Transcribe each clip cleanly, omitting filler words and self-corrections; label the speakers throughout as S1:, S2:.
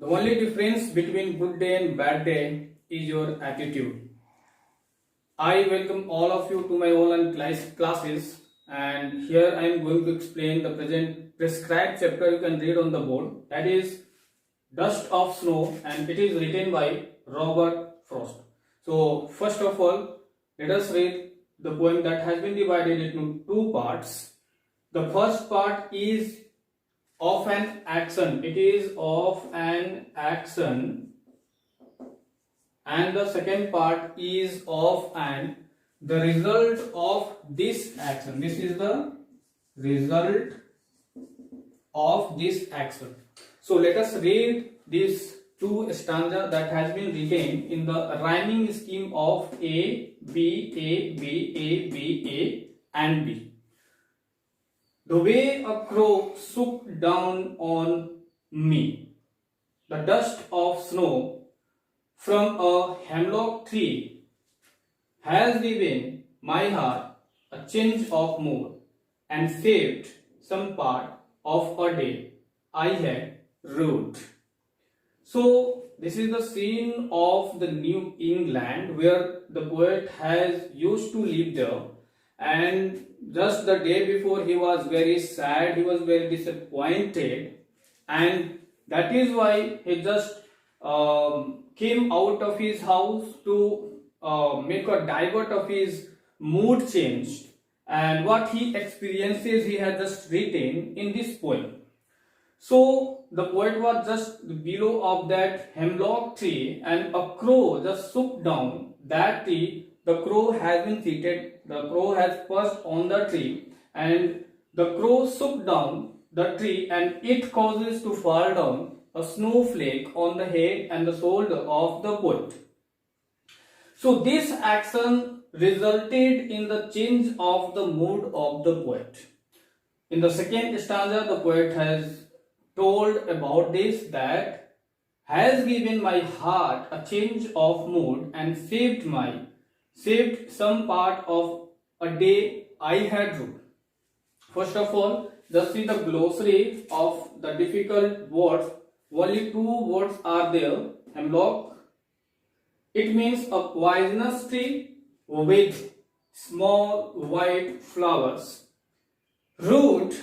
S1: The only difference between good day and bad day is your attitude. I welcome all of you to my online classes, and here I am going to explain the present prescribed chapter you can read on the board, that is Dust of Snow, and it is written by Robert Frost. So first of all, let us read the poem that has been divided into two parts. The first part is of an action. It is of an action, and the second part is of an the result of this action. This is the result of this action. So let us read these two stanza that has been written in the rhyming scheme of A, B, A, B, A, B, A and B. The way a crow swooped down on me, the dust of snow from a hemlock tree has given my heart a change of mood and saved some part of a day I had rued. So this is the scene of the New England where the poet has used to live there, and just the day before he was very sad, he was very disappointed, and that is why he just came out of his house to make a divert of his mood change, and what he experiences he has just written in this poem. So the poet was just below of that hemlock tree, and a crow just swooped down that tree. The crow has been seated, the crow has perched on the tree, and the crow swooped down the tree, and it causes to fall down a snowflake on the head and the shoulder of the poet. So this action resulted in the change of the mood of the poet. In the second stanza, the poet has told about this, that has given my heart a change of mood and saved some part of a day I had rued. First of all, just see the glossary of the difficult words. Only two words are there. Hemlock, it means a poisonous tree with small white flowers. Root,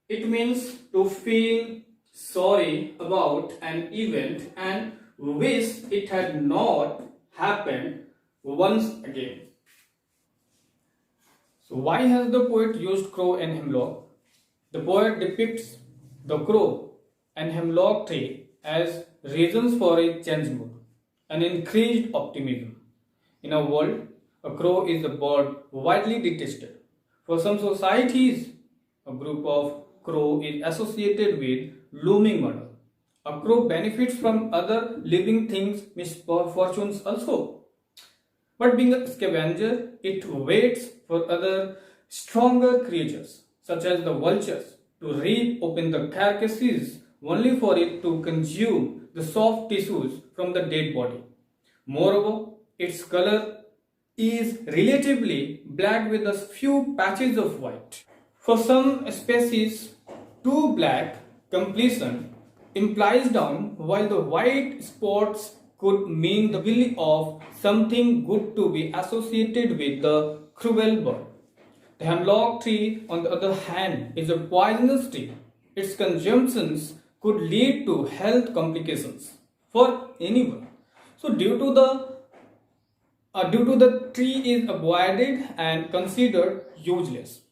S1: it means to feel sorry about an event and wish it had not happened once again. So why has the poet used crow and hemlock? The poet depicts the crow and hemlock tree as reasons for a changed mood, an increased optimism. In our world, a crow is a bird widely detested. For some societies, a group of crow is associated with looming murder. A crow benefits from other living things' misfortunes also. But being a scavenger, it waits for other stronger creatures, such as the vultures, to rip open the carcasses only for it to consume the soft tissues from the dead body. Moreover, its color is relatively black with a few patches of white. For some species, too black completion implies down, while the white spots could mean the will of something good to be associated with the cruel bird. The hemlock tree, on the other hand, is a poisonous tree. Its consumptions could lead to health complications for anyone. So due to the tree is avoided and considered useless.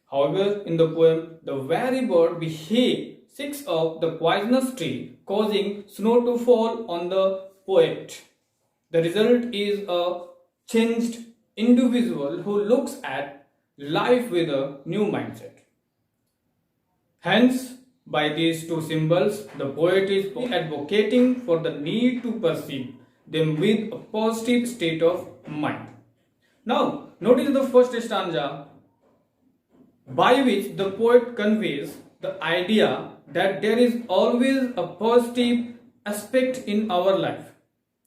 S1: However, in the poem, the very bird behaved seeks of the poisonous tree, causing snow to fall on the poet. The result is a changed individual who looks at life with a new mindset. Hence, by these two symbols, the poet is advocating for the need to perceive them with a positive state of mind. Now, notice the first stanza, by which the poet conveys the idea that there is always a positive aspect in our life.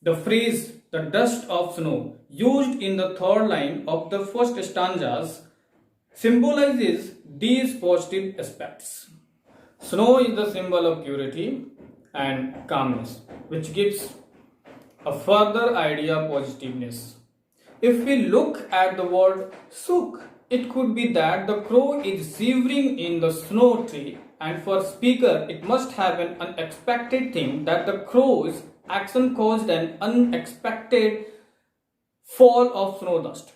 S1: The phrase, the dust of snow, used in the third line of the first stanzas, symbolizes these positive aspects. Snow is the symbol of purity, and calmness, which gives a further idea of positiveness. If we look at the word suk, it could be that the crow is shivering in the snow tree, and for speaker it must have an unexpected thing that the crow's action caused an unexpected fall of snow dust.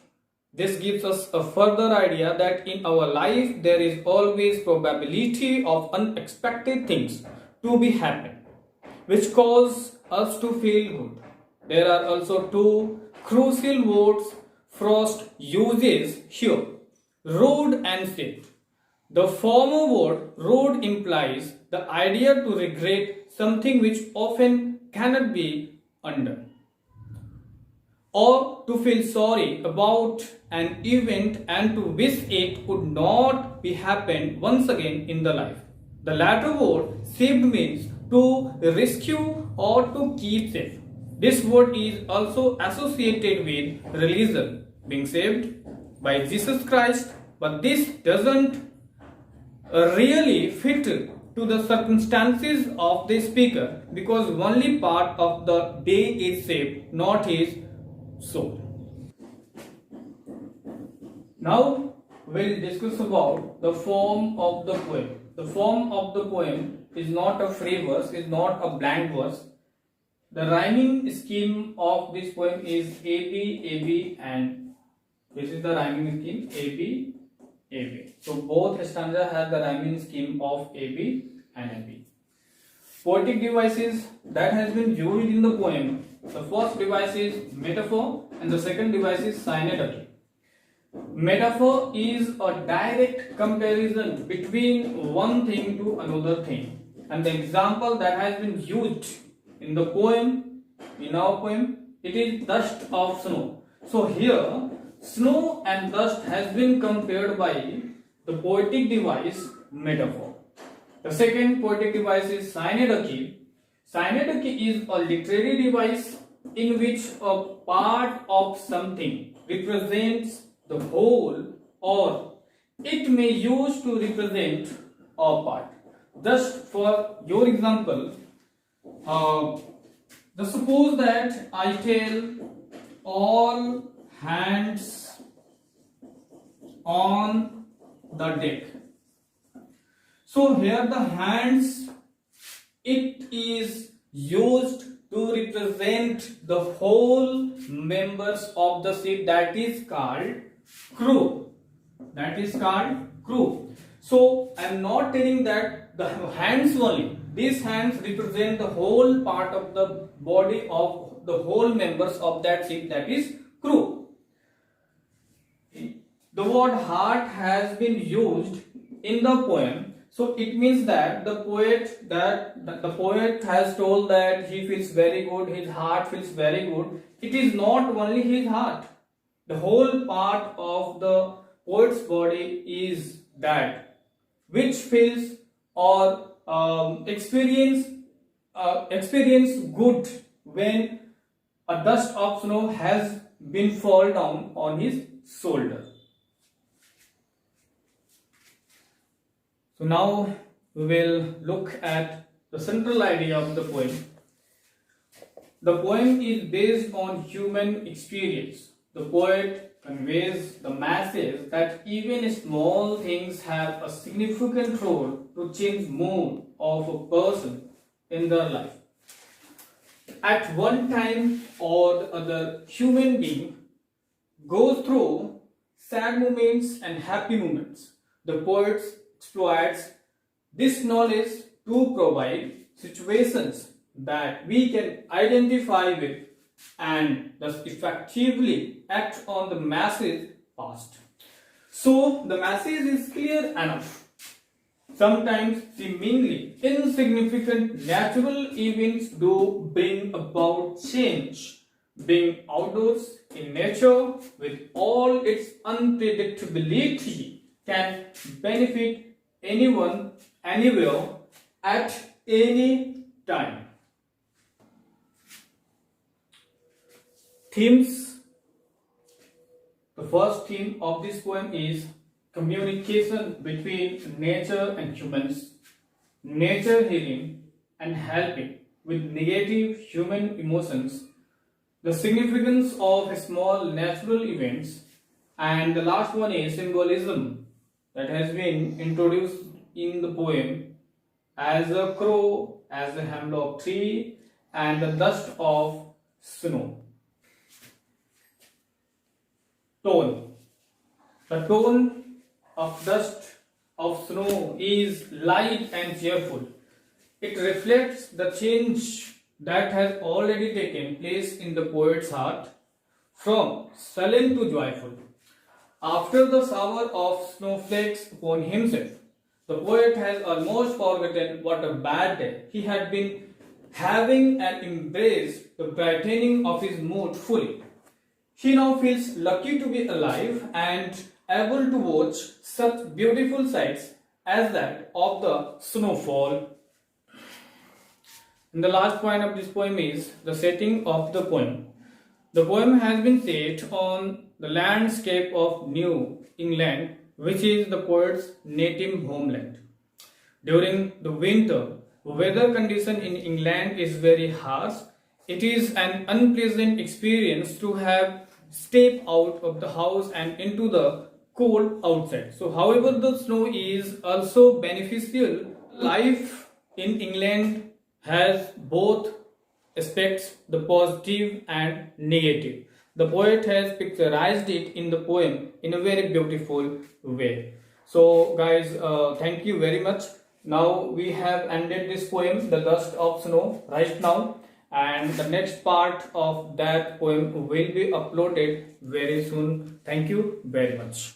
S1: This gives us a further idea that in our life there is always probability of unexpected things to be happen, which cause us to feel good. There are also two crucial words Frost uses here: road and shift. The former word, road, implies the idea to regret something which often cannot be undone, or to feel sorry about an event and to wish it would not be happened once again in the life. The latter word, saved, means to rescue or to keep safe. This word is also associated with religion, being saved by Jesus Christ, but this doesn't really fit to the circumstances of the speaker, because only part of the day is saved, not his soul. Now we'll discuss about the form of the poem. The form of the poem is not a free verse, is not a blank verse. The rhyming scheme of this poem is AB, AB, and this is the rhyming scheme AB, AB. So both stanza have the rhyming scheme of AB and AB. Poetic devices that has been used in the poem. The first device is metaphor and the second device is synecdoche. Metaphor is a direct comparison between one thing to another thing, and the example that has been used in the poem, in our poem, it is dust of snow. So here snow and dust has been compared by the poetic device metaphor. The second poetic device is synecdoche. Synecdoche is a literary device in which a part of something represents the whole, or it may use to represent a part. Just for your example, suppose that I tell all hands on the deck. So here the hands, it is used to represent the whole members of the ship, that is called crew. That is called crew. So I am not telling that the hands only. These hands represent the whole part of the body of the whole members of that ship, that is crew. The word heart has been used in the poem, so it means that the poet has told that he feels very good, his heart feels very good. It is not only his heart. The whole part of the poet's body is that which feels or experience good when a dust of snow has been fall down on his shoulder. So now we will look at the central idea of the poem. The poem is based on human experience. The poet conveys the message that even small things have a significant role to change mood of a person in their life. At one time or the other, human being goes through sad moments and happy moments. The poet exploits this knowledge to provide situations that we can identify with and thus effectively act on the message passed. So the message is clear enough. Sometimes seemingly insignificant natural events do bring about change. Being outdoors in nature with all its unpredictability can benefit anyone, anywhere, at any time. Themes. The first theme of this poem is communication between nature and humans, nature healing and helping with negative human emotions, the significance of small natural events, and the last one is symbolism that has been introduced in the poem as a crow, as a hemlock tree, and the dust of snow. Tone. The tone of dust of snow is light and cheerful. It reflects the change that has already taken place in the poet's heart from sullen to joyful. After the shower of snowflakes upon himself, the poet has almost forgotten what a bad day he had been having and embraced the brightening of his mood fully. He now feels lucky to be alive and able to watch such beautiful sights as that of the snowfall. And the last point of this poem is the setting of the poem. The poem has been set on the landscape of New England, which is the poet's native homeland. During the winter, weather condition in England is very harsh. It is an unpleasant experience to have step out of the house and into the cold outside. So, however, the snow is also beneficial. Life in England has both aspects, the positive and negative. The poet has picturized it in the poem in a very beautiful way. So, guys, thank you very much. Now we have ended this poem, The Dust of Snow, right now, and the next part of that poem will be uploaded very soon. Thank you very much.